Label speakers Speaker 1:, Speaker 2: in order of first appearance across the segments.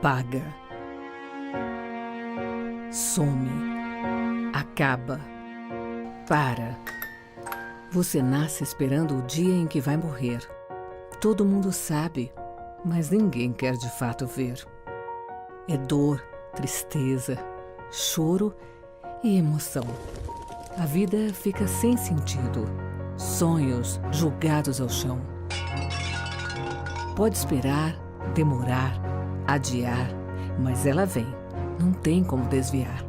Speaker 1: apaga, some, acaba, para. Você nasce esperando o dia em que vai morrer. Todo mundo sabe, mas ninguém quer de fato ver. É dor, tristeza, choro e emoção. A vida fica sem sentido, sonhos jogados ao chão. Pode esperar, demorar, adiar, mas ela vem, não tem como desviar.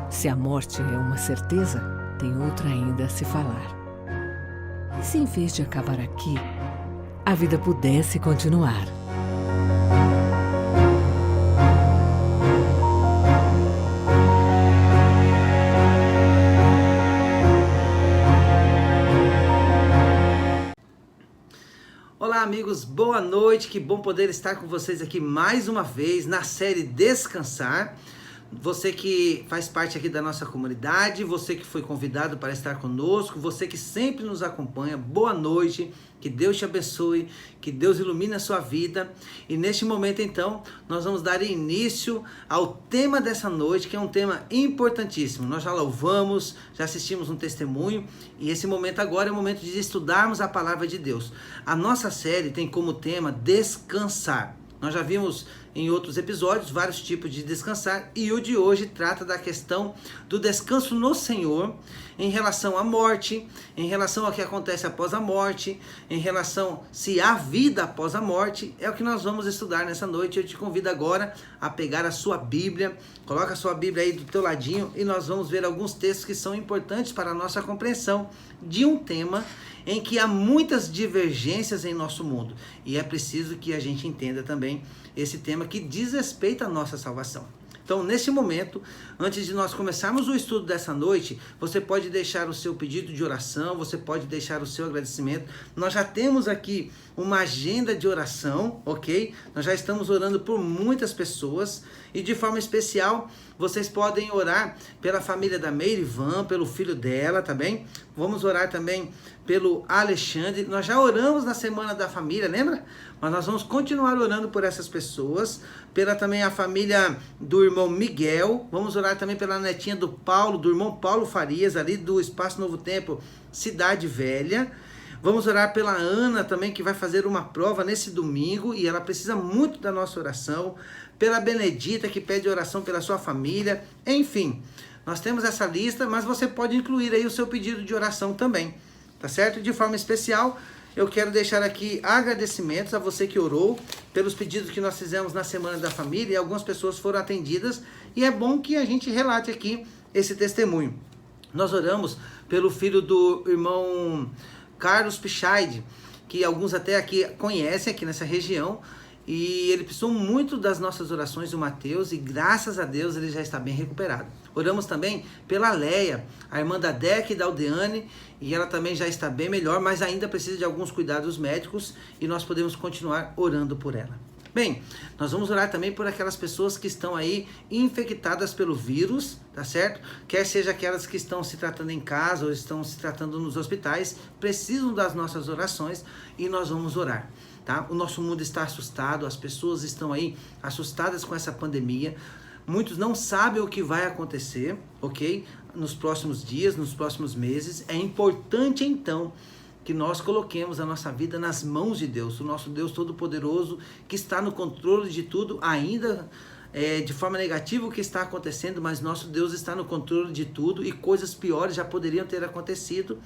Speaker 1: Se a morte é uma certeza, tem outra ainda a se falar. E se em vez de acabar aqui, a vida pudesse continuar?
Speaker 2: Olá amigos, boa noite, que bom poder estar com vocês aqui mais uma vez na série Descansar. Você que faz parte aqui da nossa comunidade, você que foi convidado para estar conosco, você que sempre nos acompanha, boa noite, que Deus te abençoe, que Deus ilumine a sua vida. E neste momento então, nós vamos dar início ao tema dessa noite, que é um tema importantíssimo. Nós já louvamos, já assistimos um testemunho, e esse momento agora é o momento de estudarmos a palavra de Deus. A nossa série tem como tema descansar. Nós já vimos em outros episódios vários tipos de descansar, e o de hoje trata da questão do descanso no Senhor em relação à morte, em relação ao que acontece após a morte, em relação se há vida após a morte. É o que nós vamos estudar nessa noite. Eu te convido agora a pegar a sua Bíblia, coloca a sua Bíblia aí do teu ladinho, e nós vamos ver alguns textos que são importantes para a nossa compreensão de um tema em que há muitas divergências em nosso mundo, e é preciso que a gente entenda também esse tema que diz respeito à nossa salvação. Então, nesse momento, antes de nós começarmos o estudo dessa noite, você pode deixar o seu pedido de oração, você pode deixar o seu agradecimento. Nós já temos aqui uma agenda de oração, ok? Nós já estamos orando por muitas pessoas, e de forma especial, vocês podem orar pela família da Meirivan, pelo filho dela, tá bem? Vamos orar também pelo Alexandre. Nós já oramos na Semana da Família, lembra? Mas nós vamos continuar orando por essas pessoas, pela também a família do irmão Miguel. Vamos orar também pela netinha do Paulo, do irmão Paulo Farias, ali do Espaço Novo Tempo, Cidade Velha. Vamos orar pela Ana também, que vai fazer uma prova nesse domingo, e ela precisa muito da nossa oração. Pela Benedita, que pede oração pela sua família. Enfim, nós temos essa lista, mas você pode incluir aí o seu pedido de oração também, tá certo? De forma especial, eu quero deixar aqui agradecimentos a você que orou pelos pedidos que nós fizemos na Semana da Família, e algumas pessoas foram atendidas, e é bom que a gente relate aqui esse testemunho. Nós oramos pelo filho do irmão Carlos Pichaide, que alguns até aqui conhecem aqui nessa região, e ele precisou muito das nossas orações, do Mateus, e graças a Deus ele já está bem recuperado. Oramos também pela Leia, a irmã da Deca e da Aldeane, e ela também já está bem melhor, mas ainda precisa de alguns cuidados médicos, e nós podemos continuar orando por ela. Bem, nós vamos orar também por aquelas pessoas que estão aí infectadas pelo vírus, tá certo? Quer seja aquelas que estão se tratando em casa ou estão se tratando nos hospitais, precisam das nossas orações, e nós vamos orar. Tá? O nosso mundo está assustado, as pessoas estão aí assustadas com essa pandemia. Muitos não sabem o que vai acontecer, ok? Nos próximos dias, nos próximos meses. É importante então que nós coloquemos a nossa vida nas mãos de Deus, o nosso Deus Todo-Poderoso, que está no controle de tudo, ainda de forma negativa o que está acontecendo, mas nosso Deus está no controle de tudo, e coisas piores já poderiam ter acontecido.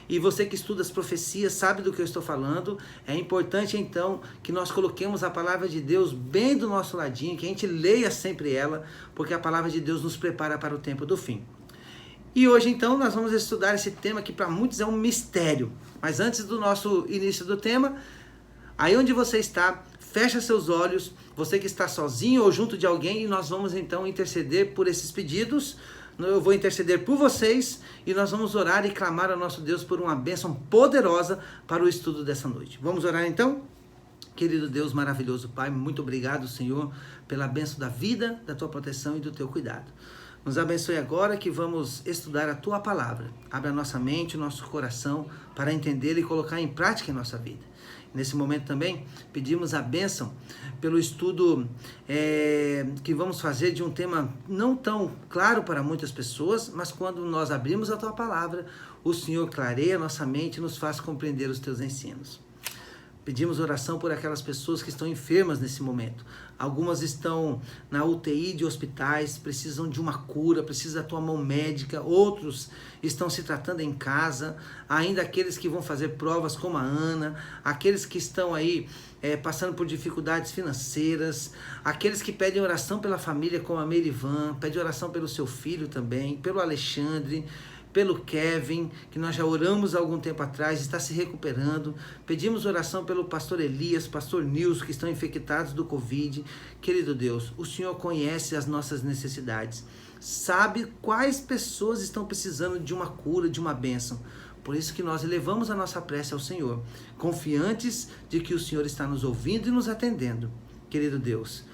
Speaker 2: E você que estuda as profecias sabe do que eu estou falando. É importante então que nós coloquemos a palavra de Deus bem do nosso ladinho, que a gente leia sempre ela, porque a palavra de Deus nos prepara para o tempo do fim. E hoje então nós vamos estudar esse tema que para muitos é um mistério. Mas antes do nosso início do tema, aí onde você está, fecha seus olhos, você que está sozinho ou junto de alguém, e nós vamos então interceder por esses pedidos. Eu vou interceder por vocês, e nós vamos orar e clamar ao nosso Deus por uma bênção poderosa para o estudo dessa noite. Vamos orar então? Querido Deus maravilhoso Pai, muito obrigado, Senhor, pela bênção da vida, da Tua proteção e do Teu cuidado. Nos abençoe agora que vamos estudar a Tua palavra. Abra a nossa mente, o nosso coração para entender e colocar em prática em nossa vida. Nesse momento também pedimos a bênção pelo estudo que vamos fazer de um tema não tão claro para muitas pessoas, mas quando nós abrimos a Tua Palavra, o Senhor clareia a nossa mente e nos faz compreender os Teus ensinos. Pedimos oração por aquelas pessoas que estão enfermas nesse momento. Algumas estão na UTI de hospitais, precisam de uma cura, precisam da tua mão médica. Outros estão se tratando em casa. Ainda aqueles que vão fazer provas como a Ana. Aqueles que estão aí passando por dificuldades financeiras. Aqueles que pedem oração pela família como a Merivan. Pede oração pelo seu filho também, pelo Alexandre, pelo Kevin, que nós já oramos há algum tempo atrás, está se recuperando. Pedimos oração pelo pastor Elias, pastor Nilson, que estão infectados do Covid. Querido Deus, o Senhor conhece as nossas necessidades, sabe quais pessoas estão precisando de uma cura, de uma bênção. Por isso que nós elevamos a nossa prece ao Senhor, confiantes de que o Senhor está nos ouvindo e nos atendendo. Querido Deus,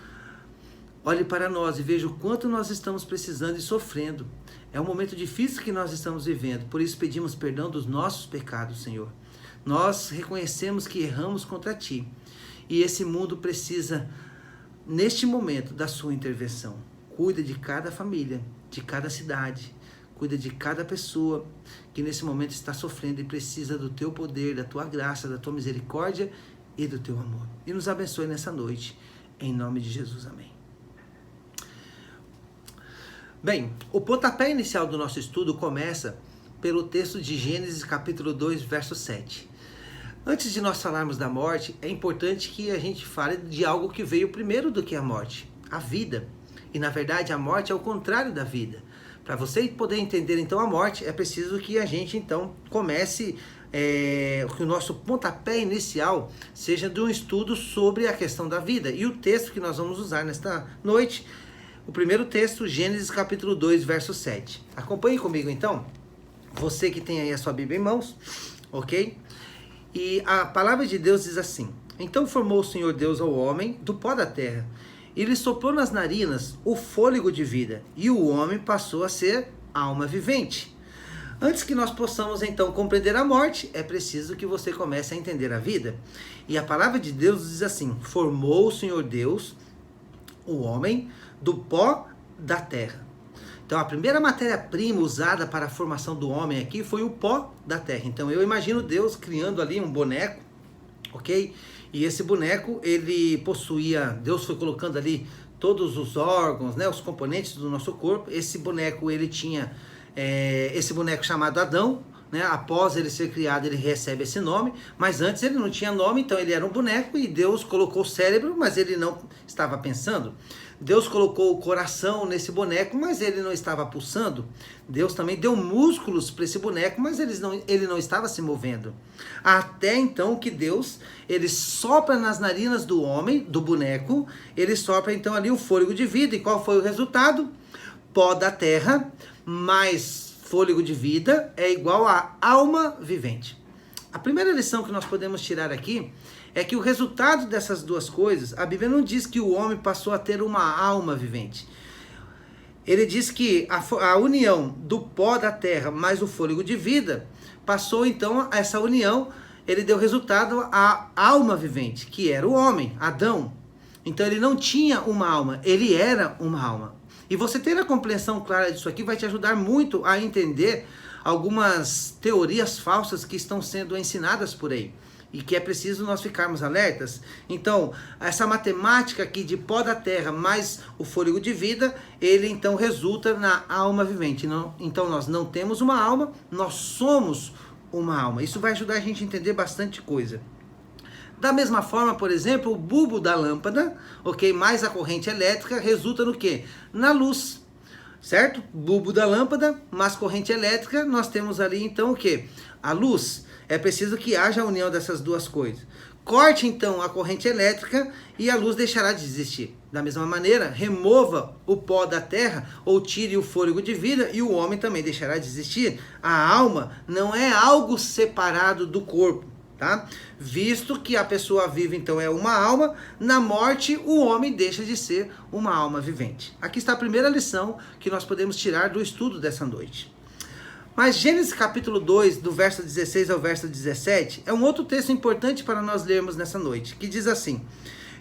Speaker 2: olhe para nós e veja o quanto nós estamos precisando e sofrendo. É um momento difícil que nós estamos vivendo, por isso pedimos perdão dos nossos pecados, Senhor. Nós reconhecemos que erramos contra Ti e esse mundo precisa, neste momento, da Sua intervenção. Cuida de cada família, de cada cidade, cuida de cada pessoa que nesse momento está sofrendo e precisa do Teu poder, da Tua graça, da Tua misericórdia e do Teu amor. E nos abençoe nessa noite, em nome de Jesus, amém. Bem, o pontapé inicial do nosso estudo começa pelo texto de Gênesis capítulo 2, verso 7. Antes de nós falarmos da morte, é importante que a gente fale de algo que veio primeiro do que a morte, a vida. E na verdade a morte é o contrário da vida. Para você poder entender então a morte, é preciso que a gente então comece, que o nosso pontapé inicial seja de um estudo sobre a questão da vida. E o texto que nós vamos usar nesta noite, o primeiro texto, Gênesis capítulo 2, verso 7. Acompanhe comigo então, você que tem aí a sua Bíblia em mãos, ok? E a palavra de Deus diz assim: Então formou o Senhor Deus ao homem do pó da terra, e lhe soprou nas narinas o fôlego de vida, e o homem passou a ser alma vivente. Antes que nós possamos então compreender a morte, é preciso que você comece a entender a vida. E a palavra de Deus diz assim: Formou o Senhor Deus o homem do pó da terra. Então a primeira matéria-prima usada para a formação do homem aqui foi o pó da terra. Então eu imagino Deus criando ali um boneco, ok? E esse boneco, ele possuía, Deus foi colocando ali todos os órgãos, né, os componentes do nosso corpo. Esse boneco, ele tinha esse boneco chamado Adão, né? Após ele ser criado, ele recebe esse nome, mas antes ele não tinha nome, então ele era um boneco e Deus colocou o cérebro, mas ele não estava pensando. Deus colocou o coração nesse boneco, mas ele não estava pulsando. Deus também deu músculos para esse boneco, mas ele não estava se movendo. Até então que Deus, ele sopra nas narinas do homem, do boneco, ele sopra então ali o fôlego de vida. E qual foi o resultado? Pó da terra mais fôlego de vida é igual a alma vivente. A primeira lição que nós podemos tirar aqui é que o resultado dessas duas coisas, a Bíblia não diz que o homem passou a ter uma alma vivente. Ele diz que a união do pó da terra mais o fôlego de vida, passou então essa união, ele deu resultado à alma vivente, que era o homem, Adão. Então ele não tinha uma alma, ele era uma alma. E você ter a compreensão clara disso aqui vai te ajudar muito a entender algumas teorias falsas que estão sendo ensinadas por aí. E que é preciso nós ficarmos alertas. Então, essa matemática aqui de pó da terra mais o fôlego de vida, ele então resulta na alma vivente. Então, nós não temos uma alma, nós somos uma alma. Isso vai ajudar a gente a entender bastante coisa. Da mesma forma, por exemplo, o bulbo da lâmpada, ok, mais a corrente elétrica, resulta no quê? Na luz, certo? Bulbo da lâmpada, mais corrente elétrica, nós temos ali então o quê? A luz. É preciso que haja a união dessas duas coisas. Corte então a corrente elétrica e a luz deixará de existir. Da mesma maneira, remova o pó da terra ou tire o fôlego de vida e o homem também deixará de existir. A alma não é algo separado do corpo, tá? Visto que a pessoa vive então é uma alma, na morte o homem deixa de ser uma alma vivente. Aqui está a primeira lição que nós podemos tirar do estudo dessa noite. Mas Gênesis capítulo 2, do verso 16 ao verso 17, é um outro texto importante para nós lermos nessa noite, que diz assim: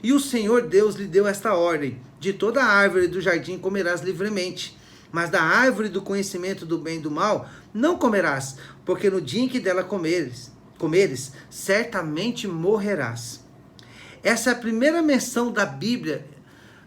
Speaker 2: E o Senhor Deus lhe deu esta ordem: de toda a árvore do jardim comerás livremente, mas da árvore do conhecimento do bem e do mal não comerás, porque no dia em que dela comeres, certamente morrerás. Essa é a primeira menção da Bíblia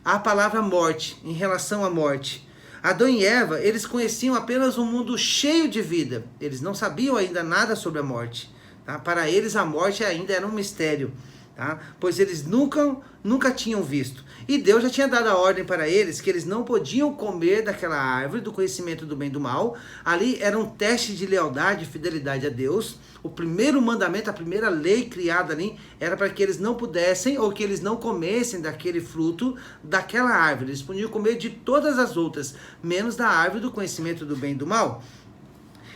Speaker 2: à palavra morte, em relação à morte. Adão e Eva, eles conheciam apenas um mundo cheio de vida. Eles não sabiam ainda nada sobre a morte. Tá? Para eles, a morte ainda era um mistério, tá? Pois eles nunca tinham visto. E Deus já tinha dado a ordem para eles que eles não podiam comer daquela árvore do conhecimento do bem e do mal. Ali era um teste de lealdade e fidelidade a Deus. O primeiro mandamento, a primeira lei criada ali, era para que eles não pudessem ou que eles não comessem daquele fruto daquela árvore. Eles podiam comer de todas as outras, menos da árvore do conhecimento do bem e do mal.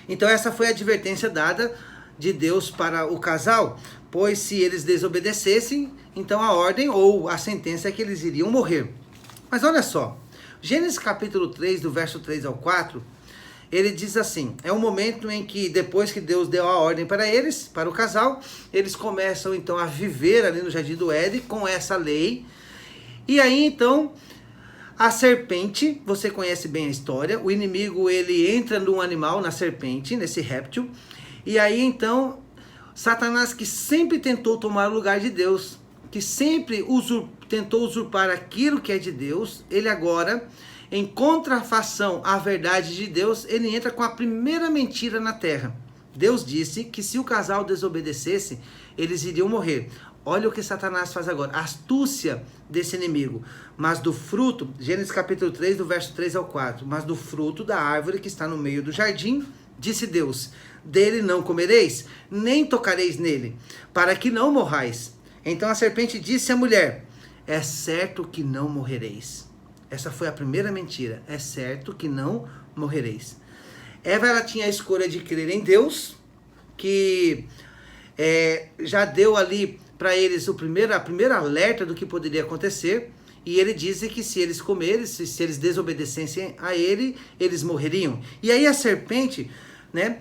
Speaker 2: Então essa foi a advertência dada de Deus para o casal, pois se eles desobedecessem, então a ordem ou a sentença é que eles iriam morrer. Mas olha só, Gênesis capítulo 3, do verso 3 ao 4, ele diz assim, é um momento em que depois que Deus deu a ordem para eles, para o casal, eles começam então a viver ali no Jardim do Éden com essa lei. E aí então, a serpente, você conhece bem a história, o inimigo ele entra num animal, na serpente, nesse réptil, e aí então, Satanás, que sempre tentou tomar o lugar de Deus, que sempre tentou usurpar aquilo que é de Deus, ele agora, em contrafação à verdade de Deus, ele entra com a primeira mentira na terra. Deus disse que se o casal desobedecesse, eles iriam morrer. Olha o que Satanás faz agora, a astúcia desse inimigo. Mas do fruto, Gênesis capítulo 3, do verso 3 ao 4, mas do fruto da árvore que está no meio do jardim, disse Deus, dele não comereis, nem tocareis nele, para que não morrais. Então a serpente disse à mulher, é certo que não morrereis. Essa foi a primeira mentira, é certo que não morrereis. Eva, ela tinha a escolha de crer em Deus, que já deu ali para eles a primeira alerta do que poderia acontecer, e ele disse que se eles comerem, se eles desobedecessem a ele, eles morreriam. E aí a serpente, né,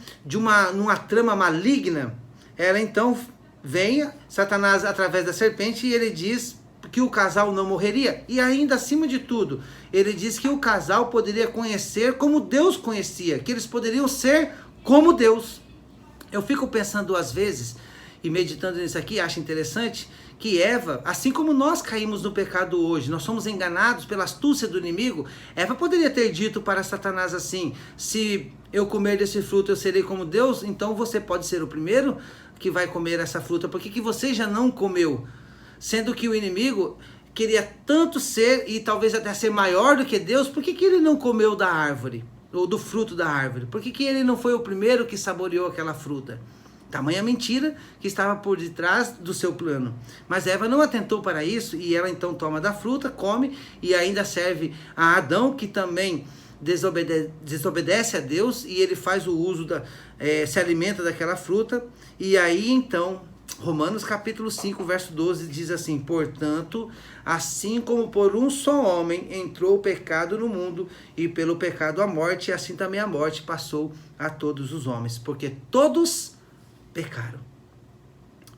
Speaker 2: numa trama maligna, ela então vem, Satanás através da serpente, e ele diz que o casal não morreria. E ainda acima de tudo, ele diz que o casal poderia conhecer como Deus conhecia, que eles poderiam ser como Deus. Eu fico pensando às vezes, e meditando nisso aqui, acho interessante, que Eva, assim como nós caímos no pecado hoje, nós somos enganados pela astúcia do inimigo, Eva poderia ter dito para Satanás assim, se eu comer desse fruto eu serei como Deus, então você pode ser o primeiro que vai comer essa fruta, por que você já não comeu? Sendo que o inimigo queria tanto ser, e talvez até ser maior do que Deus, por que ele não comeu da árvore, ou do fruto da árvore? Por que ele não foi o primeiro que saboreou aquela fruta? Tamanha mentira que estava por detrás do seu plano. Mas Eva não atentou para isso, e ela então toma da fruta, come, e ainda serve a Adão, que também desobedece a Deus, e ele faz o uso, se alimenta daquela fruta, e aí então, Romanos capítulo 5, verso 12, diz assim, portanto, assim como por um só homem entrou o pecado no mundo, e pelo pecado a morte, assim também a morte passou a todos os homens, porque todos pecaram.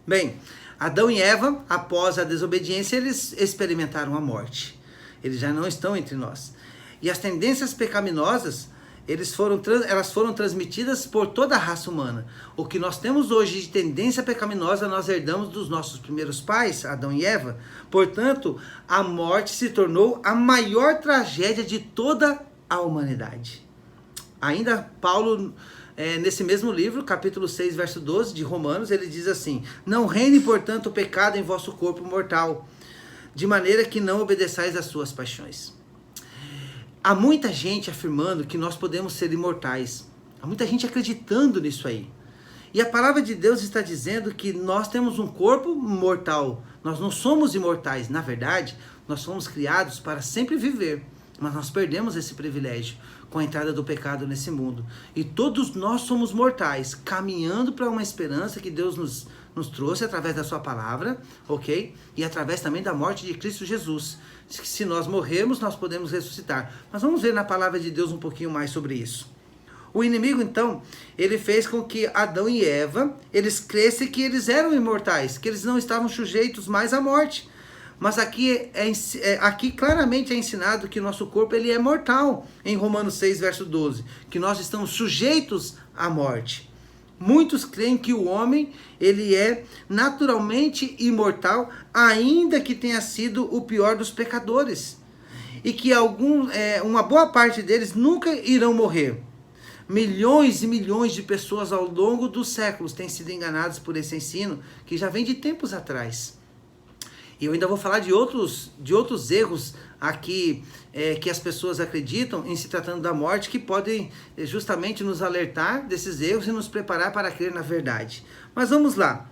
Speaker 2: Bem, Adão e Eva, após a desobediência, eles experimentaram a morte. Eles já não estão entre nós. E as tendências pecaminosas, elas foram transmitidas por toda a raça humana. O que nós temos hoje de tendência pecaminosa, nós herdamos dos nossos primeiros pais, Adão e Eva. Portanto, a morte se tornou a maior tragédia de toda a humanidade. Ainda Paulo, nesse mesmo livro, capítulo 6, verso 12 de Romanos, ele diz assim, não reine, portanto, o pecado em vosso corpo mortal, de maneira que não obedeçais às suas paixões. Há muita gente afirmando que nós podemos ser imortais. Há muita gente acreditando nisso aí. E a palavra de Deus está dizendo que nós temos um corpo mortal. Nós não somos imortais. Na verdade, nós fomos criados para sempre viver. Mas nós perdemos esse privilégio com a entrada do pecado nesse mundo. E todos nós somos mortais, caminhando para uma esperança que Deus nos trouxe através da sua palavra, ok? E através também da morte de Cristo Jesus. Se nós morrermos, nós podemos ressuscitar. Mas vamos ver na palavra de Deus um pouquinho mais sobre isso. O inimigo, então, ele fez com que Adão e Eva, eles crescem que eles eram imortais, que eles não estavam sujeitos mais à morte. Mas aqui claramente é ensinado que o nosso corpo ele é mortal, em Romanos 6, verso 12, que nós estamos sujeitos à morte. Muitos creem que o homem ele é naturalmente imortal, ainda que tenha sido o pior dos pecadores. E que uma boa parte deles nunca irão morrer. Milhões e milhões de pessoas ao longo dos séculos têm sido enganadas por esse ensino, que já vem de tempos atrás. E eu ainda vou falar de outros erros aqui que as pessoas acreditam em se tratando da morte, que podem justamente nos alertar desses erros e nos preparar para crer na verdade. Mas vamos lá.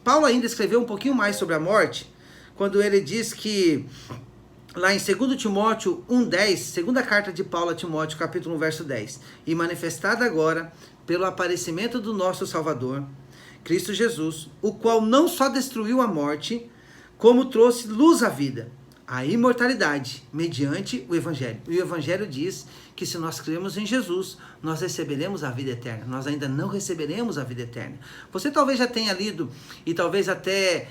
Speaker 2: Paulo ainda escreveu um pouquinho mais sobre a morte, quando ele diz que, lá em 2 Timóteo 1,10, segunda carta de Paulo a Timóteo, capítulo 1, verso 10, e manifestada agora pelo aparecimento do nosso Salvador, Cristo Jesus, o qual não só destruiu a morte, como trouxe luz à vida, a imortalidade, mediante o Evangelho. E o Evangelho diz que se nós cremos em Jesus, nós receberemos a vida eterna. Nós ainda não receberemos a vida eterna. Você talvez já tenha lido, e talvez até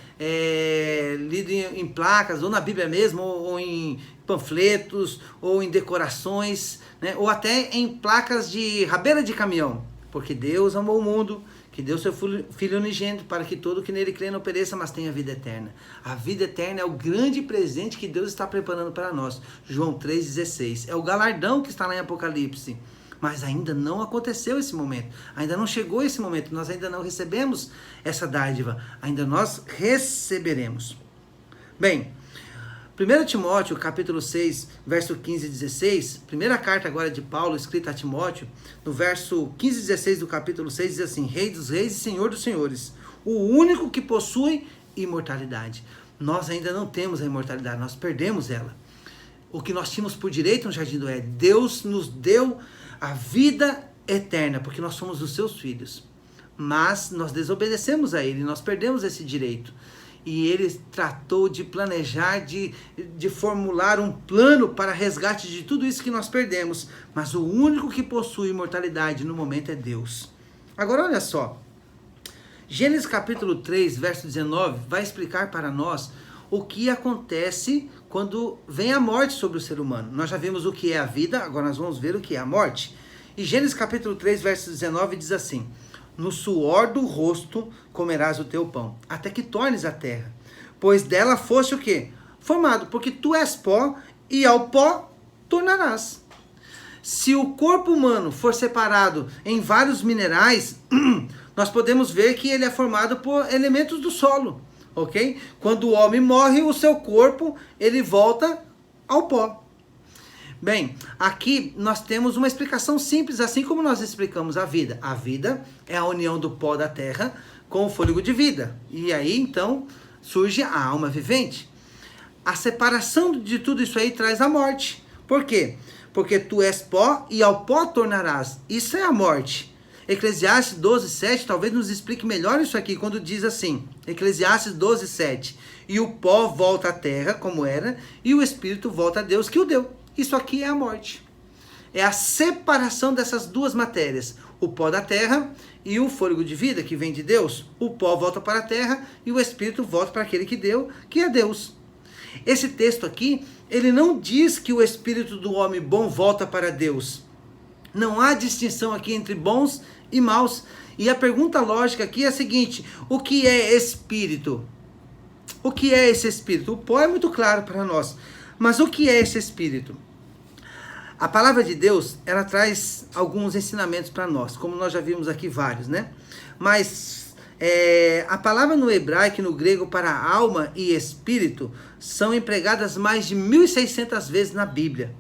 Speaker 2: lido em placas, ou na Bíblia mesmo, ou em panfletos, ou em decorações, né? Ou até em placas de rabeira de caminhão. Porque Deus amou o mundo, que deu seu Filho unigênito para que todo que nele crê não pereça, mas tenha vida eterna. A vida eterna é o grande presente que Deus está preparando para nós. João 3,16. É o galardão que está lá em Apocalipse. Mas ainda não aconteceu esse momento. Ainda não chegou esse momento. Nós ainda não recebemos essa dádiva. Ainda nós receberemos. Bem, 1 Timóteo, capítulo 6, verso 15 e 16, primeira carta agora de Paulo, escrita a Timóteo, no verso 15 e 16 do capítulo 6, diz assim: Rei dos reis e Senhor dos senhores, o único que possui imortalidade. Nós ainda não temos a imortalidade, nós perdemos ela. O que nós tínhamos por direito no jardim do Éden, Deus nos deu a vida eterna, porque nós somos os seus filhos. Mas nós desobedecemos a Ele, nós perdemos esse direito. E ele tratou de planejar, de formular um plano para resgate de tudo isso que nós perdemos. Mas o único que possui imortalidade no momento é Deus. Agora olha só. Gênesis capítulo 3, verso 19, vai explicar para nós o que acontece quando vem a morte sobre o ser humano. Nós já vimos o que é a vida, agora nós vamos ver o que é a morte. E Gênesis capítulo 3, verso 19 diz assim: No suor do rosto comerás o teu pão, até que tornes a terra, pois dela foste o quê? Formado, porque tu és pó, e ao pó tornarás. Se o corpo humano for separado em vários minerais, nós podemos ver que ele é formado por elementos do solo, ok? Quando o homem morre, o seu corpo, ele volta ao pó. Bem, aqui nós temos uma explicação simples, assim como nós explicamos a vida. A vida é a união do pó da terra com o fôlego de vida. E aí, então, surge a alma vivente. A separação de tudo isso aí traz a morte. Por quê? Porque tu és pó e ao pó tornarás. Isso é a morte. Eclesiastes 12:7 talvez nos explique melhor isso aqui, quando diz assim, Eclesiastes 12:7, e o pó volta à terra, como era, e o espírito volta a Deus, que o deu. Isso aqui é a morte. É a separação dessas duas matérias. O pó da terra e o fôlego de vida que vem de Deus. O pó volta para a terra e o espírito volta para aquele que deu, que é Deus. Esse texto aqui, ele não diz que o espírito do homem bom volta para Deus. Não há distinção aqui entre bons e maus. E a pergunta lógica aqui é a seguinte: o que é espírito? O que é esse espírito? O pó é muito claro para nós. Mas o que é esse espírito? A palavra de Deus, ela traz alguns ensinamentos para nós, como nós já vimos aqui vários, né? Mas a palavra no hebraico e no grego para alma e espírito são empregadas mais de 1.600 vezes na Bíblia.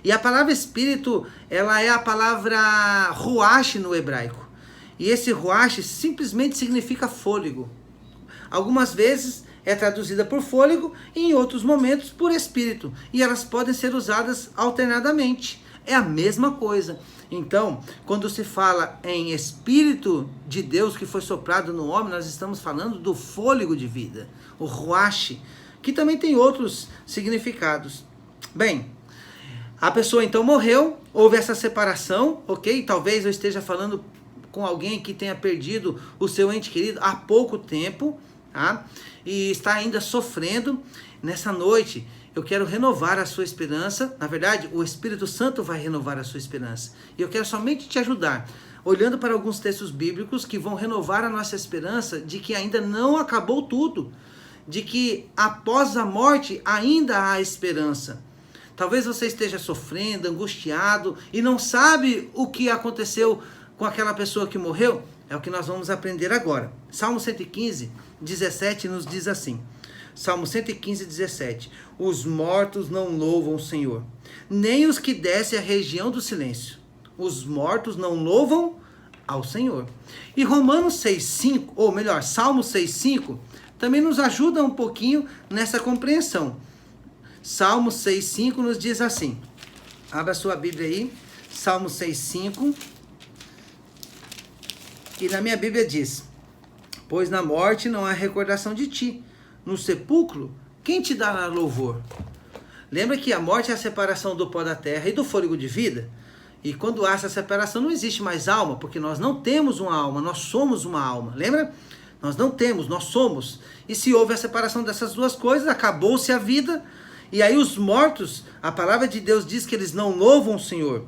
Speaker 2: E a palavra espírito, ela é a palavra ruach no hebraico. E esse ruach simplesmente significa fôlego. Algumas vezes é traduzida por fôlego e em outros momentos por espírito. E elas podem ser usadas alternadamente. É a mesma coisa. Então, quando se fala em espírito de Deus que foi soprado no homem, nós estamos falando do fôlego de vida, o ruach, que também tem outros significados. Bem, A pessoa então morreu, houve essa separação, ok? Talvez eu esteja falando com alguém que tenha perdido o seu ente querido há pouco tempo, tá? E está ainda sofrendo. Nessa noite, eu quero renovar a sua esperança. Na verdade, o Espírito Santo vai renovar a sua esperança. E eu quero somente te ajudar, olhando para alguns textos bíblicos que vão renovar a nossa esperança de que ainda não acabou tudo, de que após a morte ainda há esperança. Talvez você esteja sofrendo, angustiado e não sabe o que aconteceu com aquela pessoa que morreu. É o que nós vamos aprender agora. Salmo 115, 17 nos diz assim. Salmo 115, 17. Os mortos não louvam o Senhor, nem os que descem à região do silêncio. Os mortos não louvam ao Senhor. E Romanos 6,5, ou melhor, Salmo 6,5, também nos ajuda um pouquinho nessa compreensão. Salmo 6,5 nos diz assim. Abra sua Bíblia aí. Salmo 6,5. E na minha Bíblia diz: pois na morte não há recordação de ti. No sepulcro, quem te dará louvor? Lembra que a morte é a separação do pó da terra e do fôlego de vida? E quando há essa separação, não existe mais alma, porque nós não temos uma alma, nós somos uma alma. Lembra? Nós não temos, nós somos. E se houve a separação dessas duas coisas, acabou-se a vida. E aí os mortos, a palavra de Deus diz que eles não louvam o Senhor,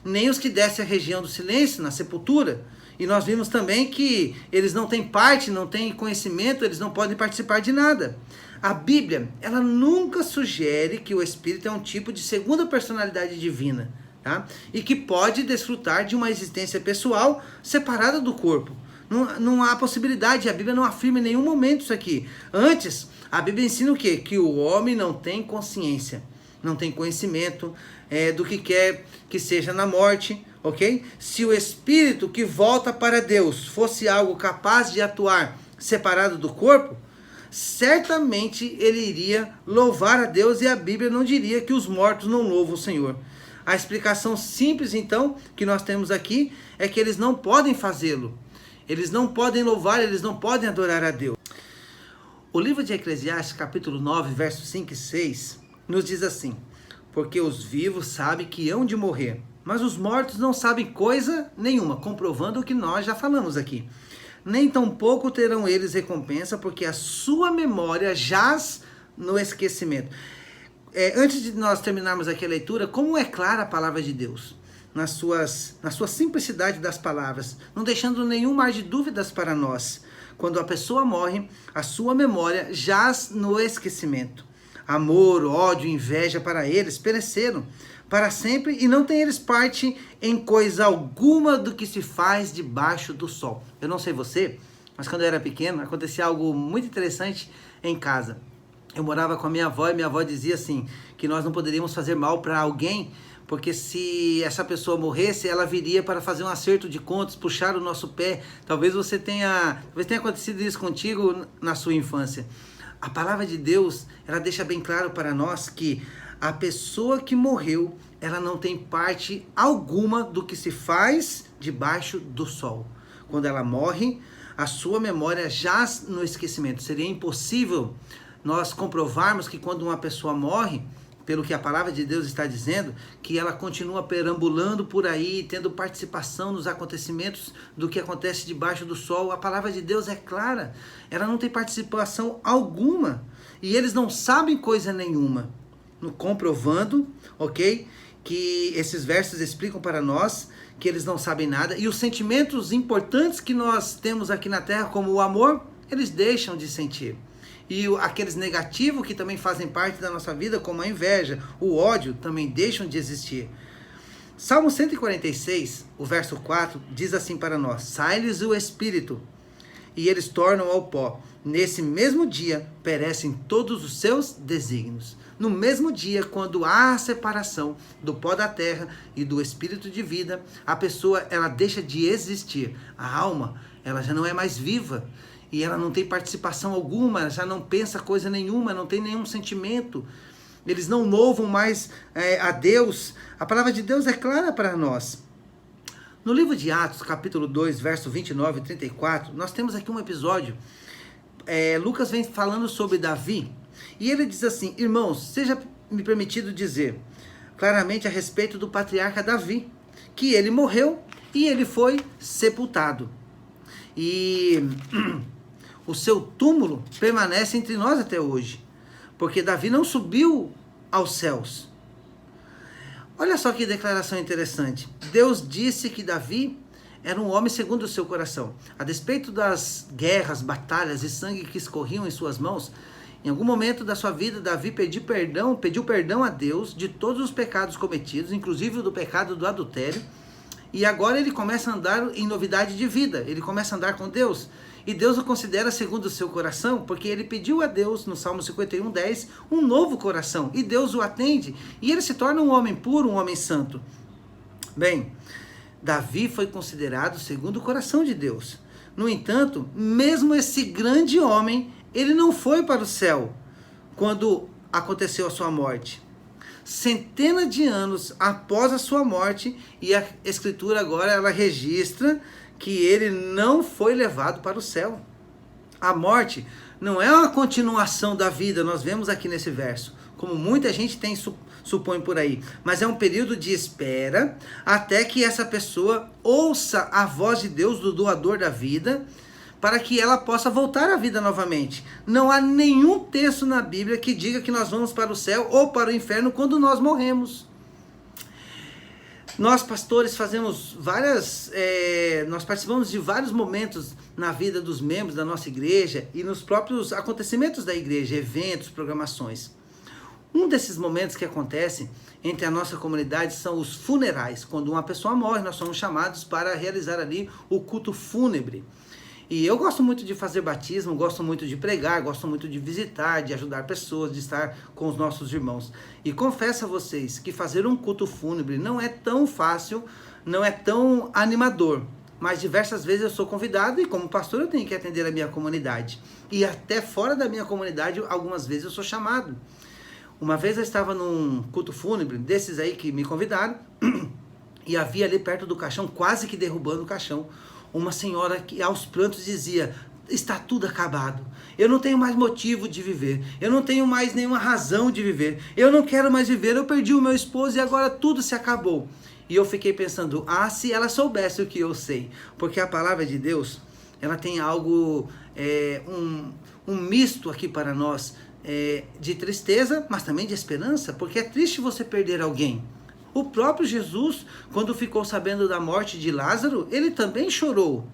Speaker 2: nem os que descem à região do silêncio, na sepultura. E nós vimos também que eles não têm parte, não têm conhecimento, eles não podem participar de nada. A Bíblia, ela nunca sugere que o Espírito é um tipo de segunda personalidade divina, tá? E que pode desfrutar de uma existência pessoal separada do corpo. Não há possibilidade, a Bíblia não afirma em nenhum momento isso aqui. Antes, a Bíblia ensina o quê? Que o homem não tem consciência, não tem conhecimento do que quer que seja na morte, ok? Se o espírito que volta para Deus fosse algo capaz de atuar separado do corpo, certamente ele iria louvar a Deus e a Bíblia não diria que os mortos não louvam o Senhor. A explicação simples, então, que nós temos aqui é que eles não podem fazê-lo. Eles não podem louvar, eles não podem adorar a Deus. O livro de Eclesiastes, capítulo 9, versos 5 e 6, nos diz assim: porque os vivos sabem que hão de morrer, mas os mortos não sabem coisa nenhuma, comprovando o que nós já falamos aqui. Nem tampouco terão eles recompensa, porque a sua memória jaz no esquecimento. Antes de nós terminarmos aqui a leitura, como é clara a palavra de Deus? Na sua simplicidade das palavras, não deixando nenhum mar de dúvidas para nós. Quando a pessoa morre, a sua memória jaz no esquecimento. Amor, ódio, inveja para eles pereceram para sempre e não tem eles parte em coisa alguma do que se faz debaixo do sol. Eu não sei você, mas quando eu era pequeno, acontecia algo muito interessante em casa. Eu morava com a minha avó e minha avó dizia assim, que nós não poderíamos fazer mal para alguém, porque se essa pessoa morresse, ela viria para fazer um acerto de contas, puxar o nosso pé. Talvez tenha acontecido isso contigo na sua infância. A palavra de Deus, ela deixa bem claro para nós que a pessoa que morreu, ela não tem parte alguma do que se faz debaixo do sol. Quando ela morre, a sua memória jaz no esquecimento. Seria impossível nós comprovarmos que quando uma pessoa morre, pelo que a palavra de Deus está dizendo, que ela continua perambulando por aí, tendo participação nos acontecimentos do que acontece debaixo do sol. A palavra de Deus é clara, ela não tem participação alguma, e eles não sabem coisa nenhuma. Comprovando, ok, que esses versos explicam para nós que eles não sabem nada, e os sentimentos importantes que nós temos aqui na terra, como o amor, eles deixam de sentir. E aqueles negativos que também fazem parte da nossa vida, como a inveja, o ódio, também deixam de existir. Salmo 146, o verso 4, diz assim para nós: sai-lhes o espírito, e eles tornam ao pó. Nesse mesmo dia, perecem todos os seus desígnios. No mesmo dia, quando há a separação do pó da terra e do espírito de vida, a pessoa, ela deixa de existir. A alma, ela já não é mais viva. E ela não tem participação alguma, ela já não pensa coisa nenhuma, não tem nenhum sentimento. Eles não louvam mais a Deus. A palavra de Deus é clara para nós. No livro de Atos, capítulo 2, verso 29 e 34, nós temos aqui um episódio. Lucas vem falando sobre Davi. E ele diz assim: irmãos, seja me permitido dizer, claramente a respeito do patriarca Davi, que ele morreu e ele foi sepultado. E o seu túmulo permanece entre nós até hoje, porque Davi não subiu aos céus. Olha só que declaração interessante. Deus disse que Davi era um homem segundo o seu coração. A despeito das guerras, batalhas e sangue que escorriam em suas mãos, em algum momento da sua vida, Davi pediu perdão a Deus de todos os pecados cometidos, inclusive do pecado do adultério. E agora ele começa a andar em novidade de vida. Ele começa a andar com Deus. E Deus o considera segundo o seu coração, porque ele pediu a Deus, no Salmo 51:10, um novo coração. E Deus o atende. E ele se torna um homem puro, um homem santo. Bem, Davi foi considerado segundo o coração de Deus. No entanto, mesmo esse grande homem, ele não foi para o céu quando aconteceu a sua morte. Centenas de anos após a sua morte, e a Escritura agora ela registra que ele não foi levado para o céu. A morte não é uma continuação da vida, nós vemos aqui nesse verso, como muita gente supõe por aí, mas é um período de espera até que essa pessoa ouça a voz de Deus, do doador da vida, para que ela possa voltar à vida novamente. Não há nenhum texto na Bíblia que diga que nós vamos para o céu ou para o inferno quando nós morremos. Nós, pastores, nós participamos de vários momentos na vida dos membros da nossa igreja e nos próprios acontecimentos da igreja, eventos, programações. Um desses momentos que acontece entre a nossa comunidade são os funerais. Quando uma pessoa morre, nós somos chamados para realizar ali o culto fúnebre. E eu gosto muito de fazer batismo, gosto muito de pregar, gosto muito de visitar, de ajudar pessoas, de estar com os nossos irmãos. E confesso a vocês que fazer um culto fúnebre não é tão fácil, não é tão animador. Mas diversas vezes eu sou convidado e como pastor eu tenho que atender a minha comunidade. E até fora da minha comunidade, algumas vezes eu sou chamado. Uma vez eu estava num culto fúnebre, desses aí que me convidaram, e havia ali perto do caixão, quase que derrubando o caixão, uma senhora que aos prantos dizia: está tudo acabado, eu não tenho mais motivo de viver, eu não tenho mais nenhuma razão de viver, eu não quero mais viver, eu perdi o meu esposo e agora tudo se acabou. E eu fiquei pensando, se ela soubesse o que eu sei, porque a palavra de Deus, ela tem algo, um misto aqui para nós, de tristeza, mas também de esperança, porque é triste você perder alguém. O próprio Jesus, quando ficou sabendo da morte de Lázaro, ele também chorou.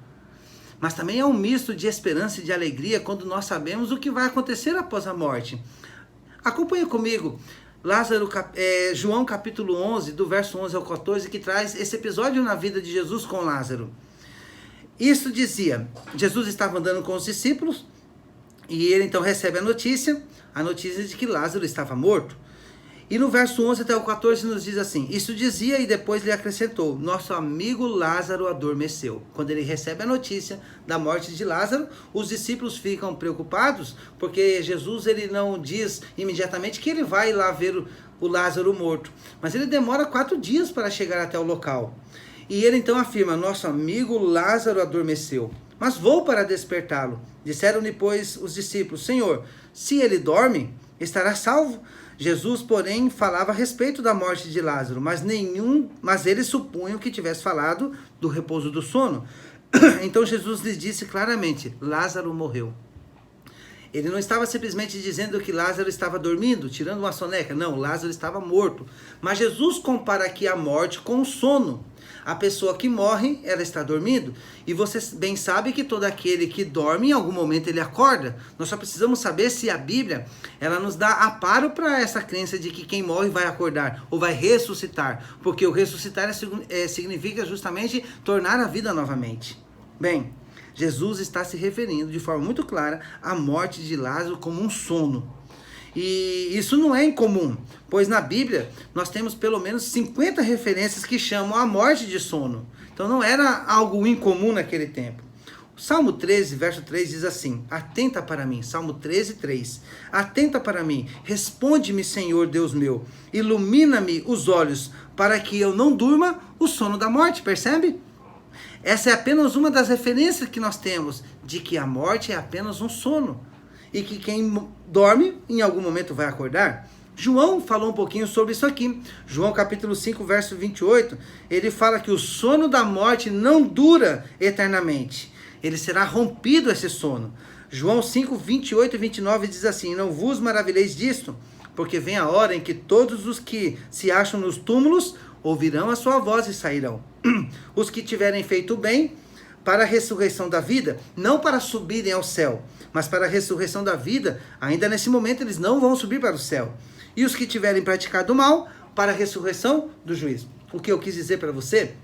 Speaker 2: Mas também é um misto de esperança e de alegria quando nós sabemos o que vai acontecer após a morte. Acompanhe comigo João capítulo 11, do verso 11 ao 14, que traz esse episódio na vida de Jesus com Lázaro. Isso dizia, Jesus estava andando com os discípulos e ele então recebe a notícia de que Lázaro estava morto. E no verso 11 até o 14 nos diz assim: isso dizia e depois lhe acrescentou: nosso amigo Lázaro adormeceu. Quando ele recebe a notícia da morte de Lázaro, os discípulos ficam preocupados, porque Jesus ele não diz imediatamente que ele vai lá ver o Lázaro morto. Mas ele demora 4 dias para chegar até o local. E ele então afirma: nosso amigo Lázaro adormeceu, mas vou para despertá-lo. Disseram-lhe, pois, os discípulos: Senhor, se ele dorme, estará salvo. Jesus, porém, falava a respeito da morte de Lázaro, mas eles supunham que tivesse falado do repouso do sono. Então Jesus lhes disse claramente: Lázaro morreu. Ele não estava simplesmente dizendo que Lázaro estava dormindo, tirando uma soneca. Não, Lázaro estava morto. Mas Jesus compara aqui a morte com o sono. A pessoa que morre, ela está dormindo. E você bem sabe que todo aquele que dorme, em algum momento ele acorda. Nós só precisamos saber se a Bíblia, ela nos dá aparo para essa crença de que quem morre vai acordar, ou vai ressuscitar. Porque o ressuscitar significa justamente tornar a vida novamente. Bem, Jesus está se referindo de forma muito clara à morte de Lázaro como um sono. E isso não é incomum, pois na Bíblia nós temos pelo menos 50 referências que chamam a morte de sono. Então não era algo incomum naquele tempo. O Salmo 13, verso 3 diz assim: atenta para mim, Salmo 13, 3. Atenta para mim, responde-me, Senhor Deus meu, ilumina-me os olhos, para que eu não durma o sono da morte, percebe? Essa é apenas uma das referências que nós temos, de que a morte é apenas um sono. E que quem dorme, em algum momento vai acordar. João falou um pouquinho sobre isso aqui. João capítulo 5, verso 28, ele fala que o sono da morte não dura eternamente. Ele será rompido esse sono. João 5, 28 e 29 diz assim: não vos maravilheis disto, porque vem a hora em que todos os que se acham nos túmulos ouvirão a sua voz e sairão. Os que tiverem feito bem para a ressurreição da vida, não para subirem ao céu, mas para a ressurreição da vida, ainda nesse momento eles não vão subir para o céu. E os que tiverem praticado mal, para a ressurreição do juízo. O que eu quis dizer para você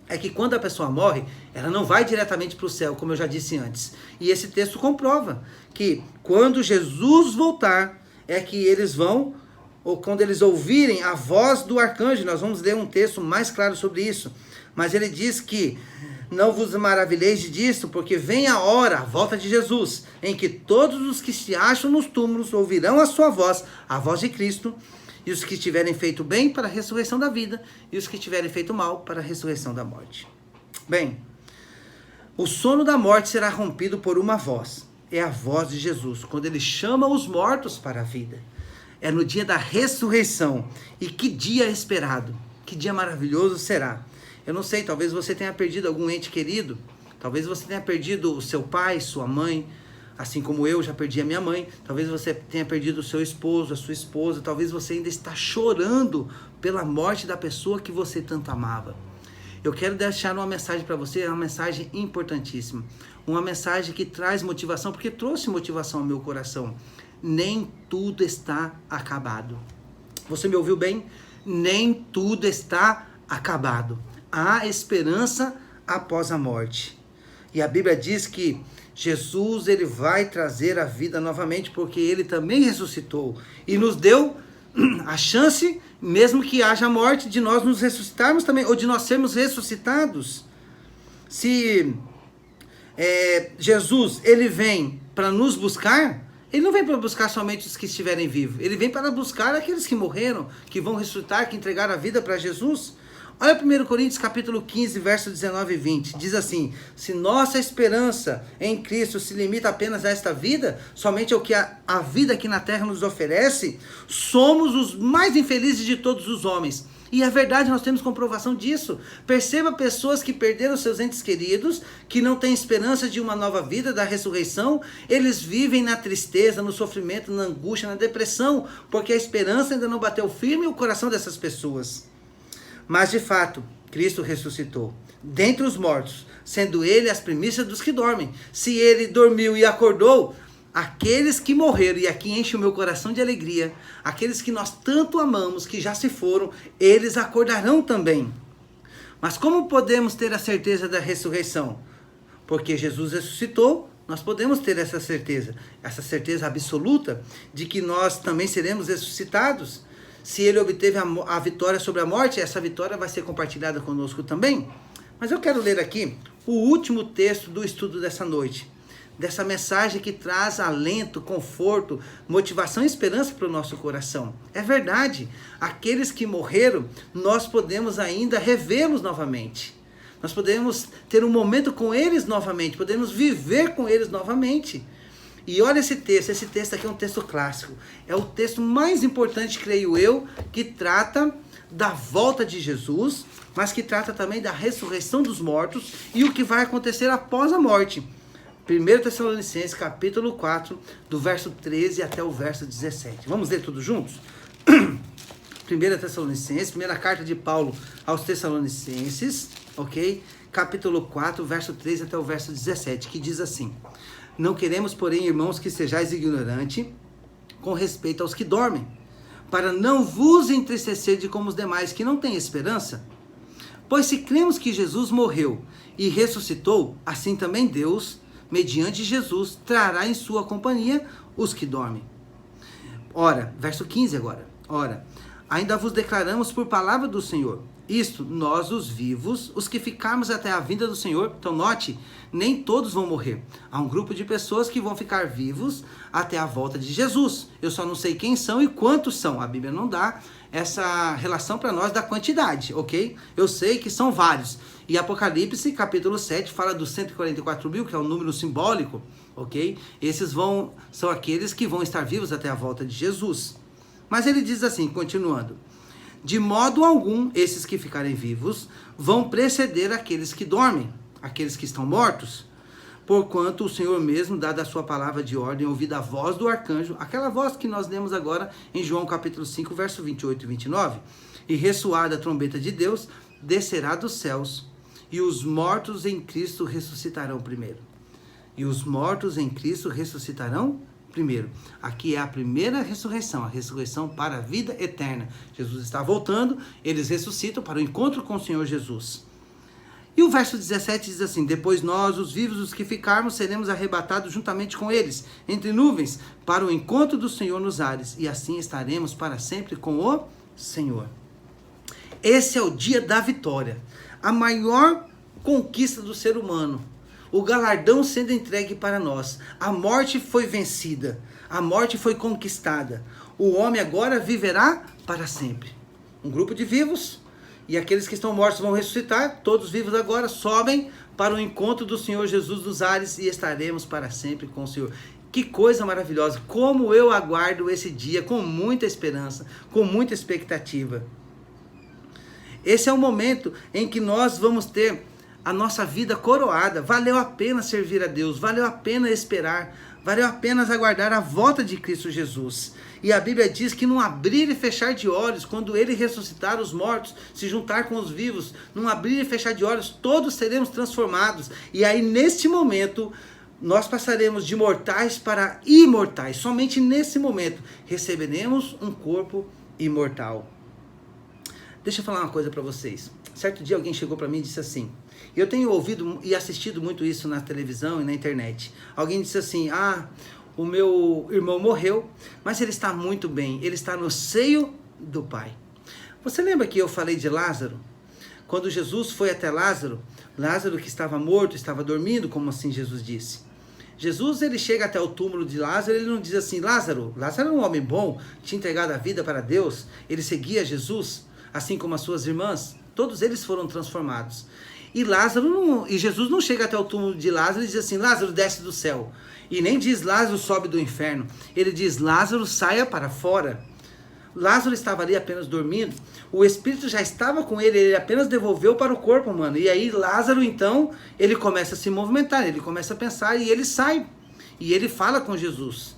Speaker 2: é que quando a pessoa morre, ela não vai diretamente para o céu, como eu já disse antes. E esse texto comprova que quando Jesus voltar, é que eles vão, ou quando eles ouvirem a voz do arcanjo, nós vamos ler um texto mais claro sobre isso. Mas ele diz que não vos maravilheis disso, porque vem a hora, a volta de Jesus, em que todos os que se acham nos túmulos ouvirão a sua voz, a voz de Cristo, e os que tiverem feito bem para a ressurreição da vida, e os que tiverem feito mal para a ressurreição da morte. Bem, o sono da morte será rompido por uma voz. É a voz de Jesus, quando ele chama os mortos para a vida. É no dia da ressurreição. E que dia esperado, que dia maravilhoso será. Eu não sei, talvez você tenha perdido algum ente querido, talvez você tenha perdido o seu pai, sua mãe, assim como eu já perdi a minha mãe, talvez você tenha perdido o seu esposo, a sua esposa, talvez você ainda está chorando pela morte da pessoa que você tanto amava. Eu quero deixar uma mensagem para você, uma mensagem importantíssima, uma mensagem que traz motivação, porque trouxe motivação ao meu coração. Nem tudo está acabado. Você me ouviu bem? Nem tudo está acabado. Há esperança após a morte. E a Bíblia diz que Jesus, ele vai trazer a vida novamente, porque ele também ressuscitou e nos deu a chance, mesmo que haja morte, de nós nos ressuscitarmos também, ou de nós sermos ressuscitados. Se Jesus, ele vem para nos buscar, ele não vem para buscar somente os que estiverem vivos, ele vem para buscar aqueles que morreram, que vão ressuscitar, que entregaram a vida para Jesus. Olha 1 Coríntios capítulo 15, verso 19 e 20. Diz assim: se nossa esperança em Cristo se limita apenas a esta vida, somente ao que a vida aqui na terra nos oferece, somos os mais infelizes de todos os homens. E é verdade, nós temos comprovação disso. Perceba pessoas que perderam seus entes queridos, que não têm esperança de uma nova vida, da ressurreição. Eles vivem na tristeza, no sofrimento, na angústia, na depressão, porque a esperança ainda não bateu firme no coração dessas pessoas. Mas de fato, Cristo ressuscitou dentre os mortos, sendo ele as primícias dos que dormem. Se ele dormiu e acordou, aqueles que morreram, e aqui enche o meu coração de alegria, aqueles que nós tanto amamos, que já se foram, eles acordarão também. Mas como podemos ter a certeza da ressurreição? Porque Jesus ressuscitou, nós podemos ter essa certeza absoluta de que nós também seremos ressuscitados. Se ele obteve a vitória sobre a morte, essa vitória vai ser compartilhada conosco também. Mas eu quero ler aqui o último texto do estudo dessa noite. Dessa mensagem que traz alento, conforto, motivação e esperança para o nosso coração. É verdade, aqueles que morreram, nós podemos ainda revê-los novamente. Nós podemos ter um momento com eles novamente, podemos viver com eles novamente. E olha esse texto aqui é um texto clássico. É o texto mais importante, creio eu, que trata da volta de Jesus, mas que trata também da ressurreição dos mortos e o que vai acontecer após a morte. 1 Tessalonicenses, capítulo 4, do verso 13 até o verso 17. Vamos ler tudo juntos? 1 Tessalonicenses, primeira carta de Paulo aos Tessalonicenses, ok? Capítulo 4, verso 13 até o verso 17, que diz assim: não queremos, porém, irmãos, que sejais ignorantes com respeito aos que dormem, para não vos entristecer de como os demais que não têm esperança. Pois se cremos que Jesus morreu e ressuscitou, assim também Deus, mediante Jesus, trará em sua companhia os que dormem. Ora, verso 15 agora. Ora, ainda vos declaramos por palavra do Senhor, isto, nós os vivos, os que ficarmos até a vinda do Senhor. Então note, nem todos vão morrer. Há um grupo de pessoas que vão ficar vivos até a volta de Jesus. Eu só não sei quem são e quantos são. A Bíblia não dá essa relação para nós da quantidade, ok? Eu sei que são vários. E Apocalipse, capítulo 7, fala dos 144 mil, que é um número simbólico, ok? Esses são aqueles que vão estar vivos até a volta de Jesus. Mas ele diz assim, continuando: de modo algum, esses que ficarem vivos vão preceder aqueles que dormem, aqueles que estão mortos. Porquanto o Senhor mesmo, dada a sua palavra de ordem, ouvida a voz do arcanjo, aquela voz que nós lemos agora em João capítulo 5, verso 28 e 29, e ressoada a trombeta de Deus, descerá dos céus, e os mortos em Cristo ressuscitarão primeiro. E os mortos em Cristo ressuscitarão primeiro. Aqui é a primeira ressurreição, a ressurreição para a vida eterna. Jesus está voltando, eles ressuscitam para o encontro com o Senhor Jesus. E o verso 17 diz assim: depois nós, os vivos, os que ficarmos, seremos arrebatados juntamente com eles, entre nuvens, para o encontro do Senhor nos ares, e assim estaremos para sempre com o Senhor. Esse é o dia da vitória, a maior conquista do ser humano, o galardão sendo entregue para nós. A morte foi vencida, a morte foi conquistada, o homem agora viverá para sempre. Um grupo de vivos, e aqueles que estão mortos vão ressuscitar, todos vivos agora sobem para o encontro do Senhor Jesus nos ares e estaremos para sempre com o Senhor. Que coisa maravilhosa, como eu aguardo esse dia com muita esperança, com muita expectativa. Esse é o momento em que nós vamos ter a nossa vida coroada. Valeu a pena servir a Deus, valeu a pena esperar, valeu a pena aguardar a volta de Cristo Jesus. E a Bíblia diz que num abrir e fechar de olhos, quando ele ressuscitar os mortos, se juntar com os vivos, num abrir e fechar de olhos, todos seremos transformados. E aí, neste momento, nós passaremos de mortais para imortais. Somente nesse momento receberemos um corpo imortal. Deixa eu falar uma coisa para vocês. Certo dia alguém chegou para mim e disse assim, eu tenho ouvido e assistido muito isso na televisão e na internet. Alguém disse assim, o meu irmão morreu, mas ele está muito bem, ele está no seio do Pai. Você lembra que eu falei de Lázaro? Quando Jesus foi até Lázaro, Lázaro que estava morto, estava dormindo, como assim Jesus disse. Jesus, ele chega até o túmulo de Lázaro, ele não diz assim, Lázaro era um homem bom, tinha entregado a vida para Deus, ele seguia Jesus, assim como as suas irmãs, todos eles foram transformados. E Jesus não chega até o túmulo de Lázaro e diz assim, Lázaro desce do céu. E nem diz Lázaro sobe do inferno. Ele diz Lázaro saia para fora. Lázaro estava ali apenas dormindo. O Espírito já estava com ele, ele apenas devolveu para o corpo humano. E aí Lázaro então, ele começa a se movimentar, ele começa a pensar e ele sai. E ele fala com Jesus.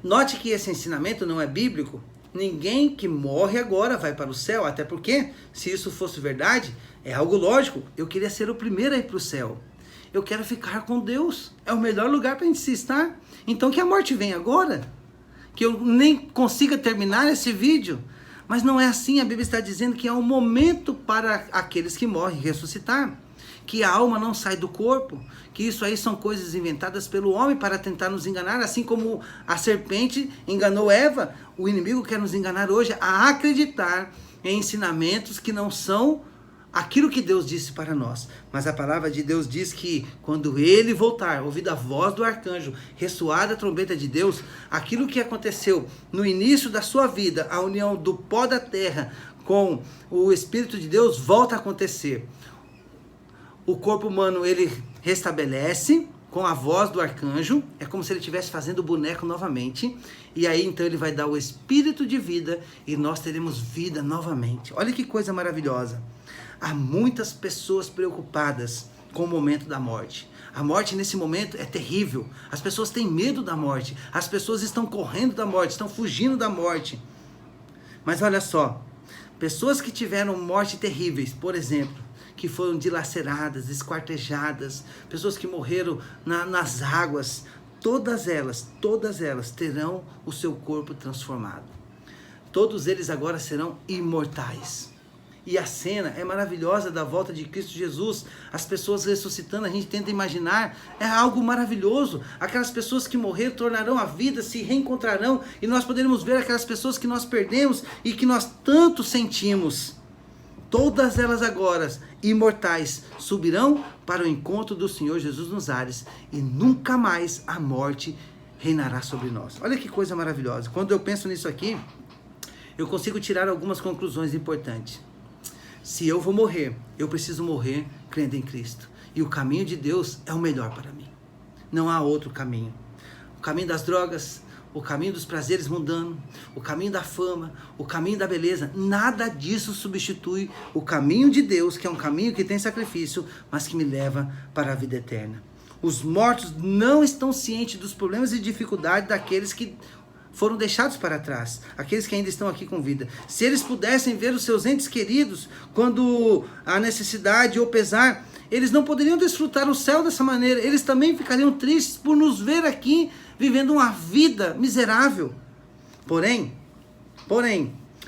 Speaker 2: Note que esse ensinamento não é bíblico. Ninguém que morre agora vai para o céu, até porque, se isso fosse verdade, é algo lógico. Eu queria ser o primeiro a ir para o céu. Eu quero ficar com Deus. É o melhor lugar para a gente se estar. Então que a morte venha agora. Que eu nem consiga terminar esse vídeo. Mas não é assim. A Bíblia está dizendo que é um momento para aqueles que morrem ressuscitar. Que a alma não sai do corpo. Que isso aí são coisas inventadas pelo homem para tentar nos enganar. Assim como a serpente enganou Eva. O inimigo quer nos enganar hoje a acreditar em ensinamentos que não são aquilo que Deus disse para nós. Mas a palavra de Deus diz que quando ele voltar, ouvida a voz do arcanjo, ressoada a trombeta de Deus, aquilo que aconteceu no início da sua vida, a união do pó da terra com o Espírito de Deus, volta a acontecer. O corpo humano, ele restabelece com a voz do arcanjo, é como se ele estivesse fazendo o boneco novamente, e aí então ele vai dar o espírito de vida, e nós teremos vida novamente. Olha que coisa maravilhosa. Há muitas pessoas preocupadas com o momento da morte. A morte nesse momento é terrível. As pessoas têm medo da morte. As pessoas estão correndo da morte, estão fugindo da morte. Mas olha só, pessoas que tiveram morte terríveis, por exemplo, que foram dilaceradas, esquartejadas, pessoas que morreram nas águas, todas elas terão o seu corpo transformado. Todos eles agora serão imortais. E a cena é maravilhosa da volta de Cristo Jesus, as pessoas ressuscitando, a gente tenta imaginar, é algo maravilhoso. Aquelas pessoas que morreram tornarão a vida, se reencontrarão, e nós poderemos ver aquelas pessoas que nós perdemos e que nós tanto sentimos. Todas elas agora, imortais, subirão para o encontro do Senhor Jesus nos ares, e nunca mais a morte reinará sobre nós. Olha que coisa maravilhosa. Quando eu penso nisso aqui, eu consigo tirar algumas conclusões importantes. Se eu vou morrer, eu preciso morrer crendo em Cristo. E o caminho de Deus é o melhor para mim. Não há outro caminho. O caminho das drogas, o caminho dos prazeres mundanos, o caminho da fama, o caminho da beleza. Nada disso substitui o caminho de Deus, que é um caminho que tem sacrifício, mas que me leva para a vida eterna. Os mortos não estão cientes dos problemas e dificuldades daqueles que foram deixados para trás, aqueles que ainda estão aqui com vida. Se eles pudessem ver os seus entes queridos quando há necessidade ou pesar, eles não poderiam desfrutar o céu dessa maneira. Eles também ficariam tristes por nos ver aqui vivendo uma vida miserável. Porém,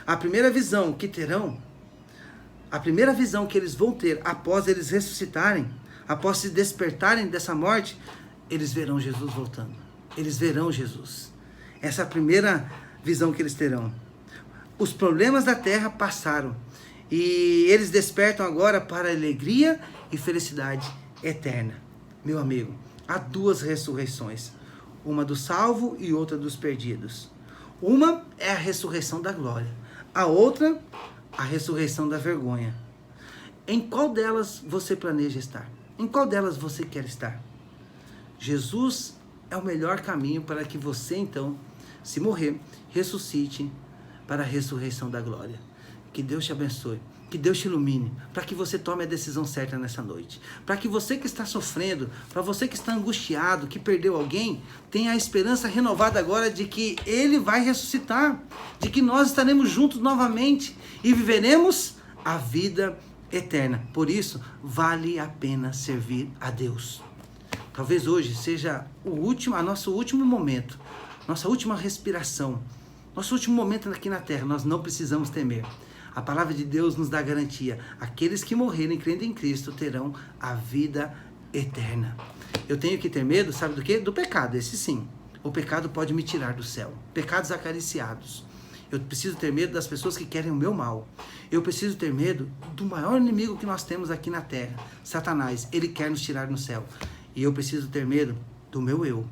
Speaker 2: a primeira visão que terão, a primeira visão que eles vão ter após eles ressuscitarem, após se despertarem dessa morte, eles verão Jesus voltando. Eles verão Jesus. Essa é a primeira visão que eles terão. Os problemas da terra passaram e eles despertam agora para alegria e felicidade eterna. Meu amigo, há duas ressurreições, uma do salvo e outra dos perdidos. Uma é a ressurreição da glória, a outra, a ressurreição da vergonha. Em qual delas você planeja estar? Em qual delas você quer estar? Jesus é o melhor caminho para que você, então, se morrer, ressuscite para a ressurreição da glória. Que Deus te abençoe, que Deus te ilumine, para que você tome a decisão certa nessa noite. Para que você que está sofrendo, para você que está angustiado, que perdeu alguém, tenha a esperança renovada agora de que Ele vai ressuscitar, de que nós estaremos juntos novamente e viveremos a vida eterna. Por isso, vale a pena servir a Deus. Talvez hoje seja nosso último momento, nossa última respiração, nosso último momento aqui na terra. Nós não precisamos temer. A palavra de Deus nos dá garantia. Aqueles que morrerem crendo em Cristo terão a vida eterna. Eu tenho que ter medo, sabe do quê? Do pecado, esse sim. O pecado pode me tirar do céu. Pecados acariciados. Eu preciso ter medo das pessoas que querem o meu mal. Eu preciso ter medo do maior inimigo que nós temos aqui na terra, Satanás. Ele quer nos tirar no céu. E eu preciso ter medo do meu eu.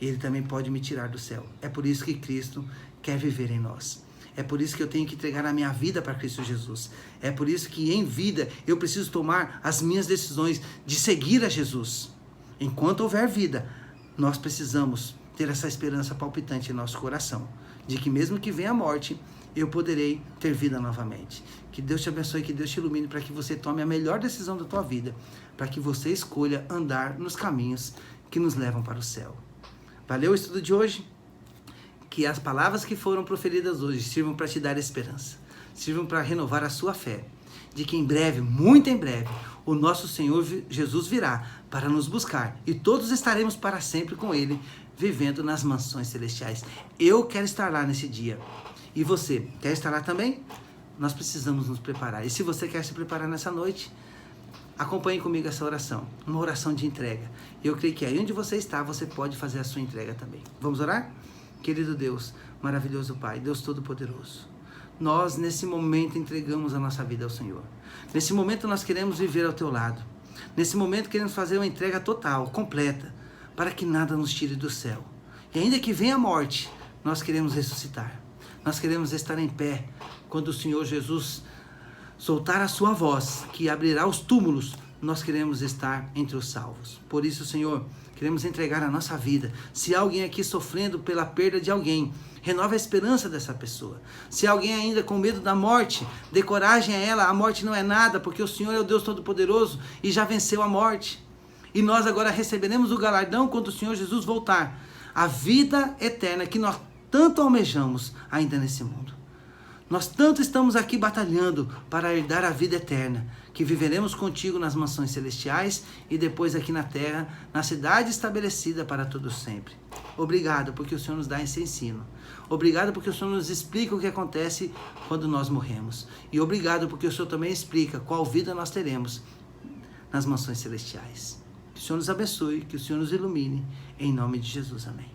Speaker 2: Ele também pode me tirar do céu. É por isso que Cristo quer viver em nós. É por isso que eu tenho que entregar a minha vida para Cristo Jesus. É por isso que em vida eu preciso tomar as minhas decisões de seguir a Jesus. Enquanto houver vida, nós precisamos ter essa esperança palpitante em nosso coração, de que mesmo que venha a morte, eu poderei ter vida novamente. Que Deus te abençoe, que Deus te ilumine para que você tome a melhor decisão da tua vida, para que você escolha andar nos caminhos que nos levam para o céu. Valeu o estudo de hoje? Que as palavras que foram proferidas hoje sirvam para te dar esperança, sirvam para renovar a sua fé, de que em breve, muito em breve, o nosso Senhor Jesus virá para nos buscar e todos estaremos para sempre com Ele, vivendo nas mansões celestiais. Eu quero estar lá nesse dia. E você, quer estar lá também? Nós precisamos nos preparar. E se você quer se preparar nessa noite, acompanhe comigo essa oração, uma oração de entrega. Eu creio que aí onde você está, você pode fazer a sua entrega também. Vamos orar? Querido Deus, maravilhoso Pai, Deus Todo-Poderoso, nós nesse momento entregamos a nossa vida ao Senhor. Nesse momento nós queremos viver ao Teu lado. Nesse momento queremos fazer uma entrega total, completa, para que nada nos tire do céu. E ainda que venha a morte, nós queremos ressuscitar. Nós queremos estar em pé quando o Senhor Jesus soltar a sua voz, que abrirá os túmulos. Nós queremos estar entre os salvos. Por isso, Senhor, queremos entregar a nossa vida. Se há alguém aqui sofrendo pela perda de alguém, renova a esperança dessa pessoa. Se há alguém ainda com medo da morte, dê coragem a ela. A morte não é nada, porque o Senhor é o Deus Todo-Poderoso e já venceu a morte. E nós agora receberemos o galardão quando o Senhor Jesus voltar. A vida eterna que nós tanto almejamos ainda nesse mundo. Nós tanto estamos aqui batalhando para herdar a vida eterna, que viveremos contigo nas mansões celestiais e depois aqui na terra, na cidade estabelecida para todo sempre. Obrigado porque o Senhor nos dá esse ensino. Obrigado porque o Senhor nos explica o que acontece quando nós morremos. E obrigado porque o Senhor também explica qual vida nós teremos nas mansões celestiais. Que o Senhor nos abençoe, que o Senhor nos ilumine. Em nome de Jesus, amém.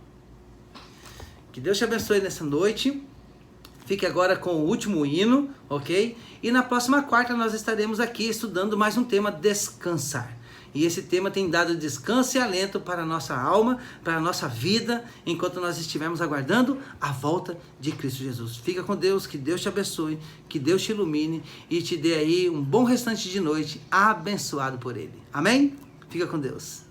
Speaker 2: Que Deus te abençoe nessa noite. Fique agora com o último hino, ok? E na próxima quarta nós estaremos aqui estudando mais um tema, descansar. E esse tema tem dado descanso e alento para a nossa alma, para a nossa vida, enquanto nós estivermos aguardando a volta de Cristo Jesus. Fica com Deus, que Deus te abençoe, que Deus te ilumine e te dê aí um bom restante de noite, abençoado por Ele. Amém? Fica com Deus.